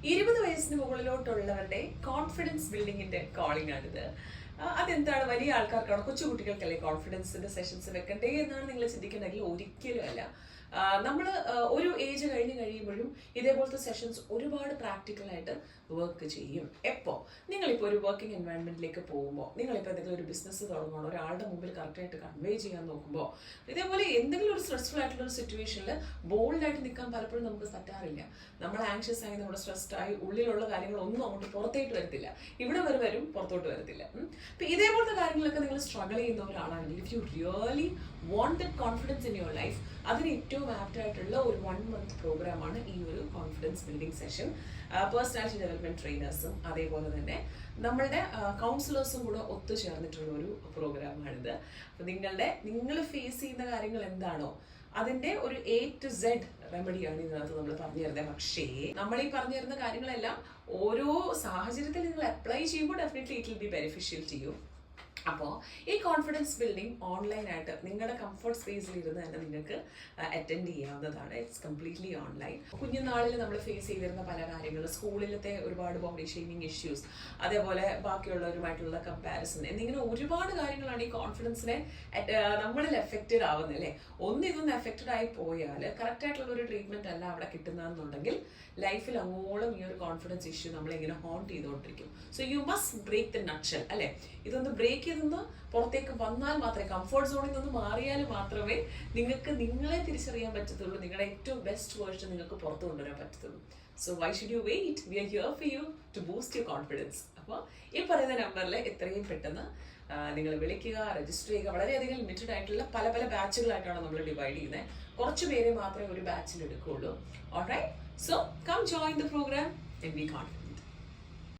20 വയസ്സിന് മുകളിലോട്ടുള്ളവരുടെ കോൺഫിഡൻസ് ബിൽഡിങ്ങിന്റെ കോളിംഗ് ആണിത്. അതെന്താണ്? വലിയ ആൾക്കാർക്കാണ്, കൊച്ചുകുട്ടികൾക്കല്ലേ കോൺഫിഡൻസിന്റെ സെഷൻസ് വെക്കണ്ടേ എന്നാണ് നിങ്ങൾ ചിന്തിക്കുന്നെങ്കിൽ ഒരിക്കലും അല്ല. നമ്മൾ ഒരു ഏജ് കഴിയുമ്പോഴും ഇതേപോലത്തെ സെഷൻസ് ഒരുപാട് പ്രാക്ടിക്കലായിട്ട് വർക്ക് ചെയ്യും. എപ്പോൾ നിങ്ങളിപ്പോൾ ഒരു വർക്കിംഗ് എൻവയൺമെന്റിലേക്ക് പോകുമ്പോൾ, നിങ്ങളിപ്പോൾ എന്തെങ്കിലും ഒരു ബിസിനസ് തുടങ്ങുകയാണോ, ഒരാളുടെ മുമ്പിൽ കറക്റ്റായിട്ട് കൺവേ ചെയ്യാൻ നോക്കുമ്പോൾ, ഇതേപോലെ എന്തെങ്കിലും ഒരു സ്ട്രെസ്ഫുൾ ആയിട്ടുള്ള ഒരു സിറ്റുവേഷനിൽ ബോൾഡായിട്ട് നിൽക്കാൻ പലപ്പോഴും നമുക്ക് പറ്റാറില്ല. നമ്മൾ ആങ്ഷ്യസ് ആയി, നമ്മുടെ സ്ട്രെസ്ഡ് ആയി, ഉള്ളിലുള്ള കാര്യങ്ങളൊന്നും അങ്ങോട്ട് പുറത്തേട്ട് വരത്തില്ല. ഇവിടെ വരും, പുറത്തോട്ട് വരത്തില്ല. അപ്പം ഇതേപോലത്തെ കാര്യങ്ങളൊക്കെ നിങ്ങൾ സ്ട്രഗിൾ ചെയ്യുന്ന ഒരാളാണെങ്കിൽ, if you really want that confidence in your life, അതിന് ഏറ്റവും ആപ്റ്റ് ആയിട്ടുള്ള ഒരു 1 month പ്രോഗ്രാമാണ് ഈ ഒരു confidence building session. Personality development ട്രെയിനേഴ്സും അതേപോലെ തന്നെ നമ്മളുടെ കൗൺസിലേഴ്സും കൂടെ ഒത്തുചേർന്നിട്ടുള്ള ഒരു പ്രോഗ്രാമാണിത്. അപ്പം നിങ്ങൾ ഫേസ് ചെയ്യുന്ന കാര്യങ്ങൾ എന്താണോ അതിന്റെ ഒരു A to Z റെമഡിയാണ് ഇതിനകത്ത് നമ്മൾ പറഞ്ഞു തരുന്നത്. പക്ഷേ നമ്മൾ ഈ പറഞ്ഞു തരുന്ന കാര്യങ്ങളെല്ലാം ഓരോ സാഹചര്യത്തിൽ നിങ്ങൾ അപ്ലൈ ചെയ്യുമ്പോൾ definitely it will be beneficial to you. അപ്പോൾ ഈ കോൺഫിഡൻസ് ബിൽഡിംഗ് ഓൺലൈനായിട്ട് നിങ്ങളുടെ കംഫർട്ട് സ്പേസിൽ ഇരുന്ന് തന്നെ നിങ്ങൾക്ക് അറ്റൻഡ് ചെയ്യാവുന്നതാണ്. It's completely online. കുഞ്ഞുനാളിൽ നമ്മൾ ഫേസ് ചെയ്തിരുന്ന പല കാര്യങ്ങളും, സ്കൂളിലത്തെ ഒരുപാട് ബോഡി ഷെയ്മിങ് ഇഷ്യൂസ്, അതേപോലെ ബാക്കിയുള്ളവരുമായിട്ടുള്ള കമ്പാരിസൺ എന്നിങ്ങനെ ഒരുപാട് കാര്യങ്ങളാണ് ഈ കോൺഫിഡൻസിനെ നമ്മളിൽ എഫക്റ്റഡ് ആവുന്നത് അല്ലേ. ഇതൊന്ന് എഫക്റ്റഡ് ആയി പോയാൽ കറക്റ്റായിട്ടുള്ള ഒരു ട്രീറ്റ്മെന്റ് അല്ല അവിടെ കിട്ടുന്നതെന്നുണ്ടെങ്കിൽ ലൈഫിൽ അങ്ങോളം ഈ ഒരു കോൺഫിഡൻസ് ഇഷ്യൂ നമ്മളിങ്ങനെ ഹോണ്ട് ചെയ്തുകൊണ്ടിരിക്കും. So you must break the nutshell അല്ലേ. ഇതൊന്ന് ബ്രേക്ക് ചെയ്തൊന്ന് പുറത്തേക്ക് വന്നാൽ മാത്രമേ, കംഫർട്ട് സോണിൽ നിന്ന് മാറിയാൽ മാത്രമേ നിങ്ങൾക്ക് നിങ്ങളെ തിരിച്ചറിയാൻ പറ്റത്തുള്ളൂ, നിങ്ങളുടെ ഏറ്റവും ബെസ്റ്റ് വേർഷൻ നിങ്ങൾക്ക് പുറത്തു കൊണ്ടുവരാൻ പറ്റത്തുള്ളൂ. So why should you wait? We are here for you to boost your confidence. അപ്പോൾ ഈ പറയുന്ന നമ്പറിൽ എത്രയും പെട്ടെന്ന് നിങ്ങൾ വിളിക്കുക, രജിസ്റ്റർ ചെയ്യുക. വളരെയധികം ലിമിറ്റഡ് ആയിട്ടുള്ള പല ബാച്ചുകളായിട്ടാണ് നമ്മൾ ഡിവൈഡ് ചെയ്യുന്നത്. കുറച്ച് പേരെ മാത്രമേ ഒരു ബാച്ചിൽ എടുക്കുകയുള്ളൂ. Alright, so come join the programme and be confident.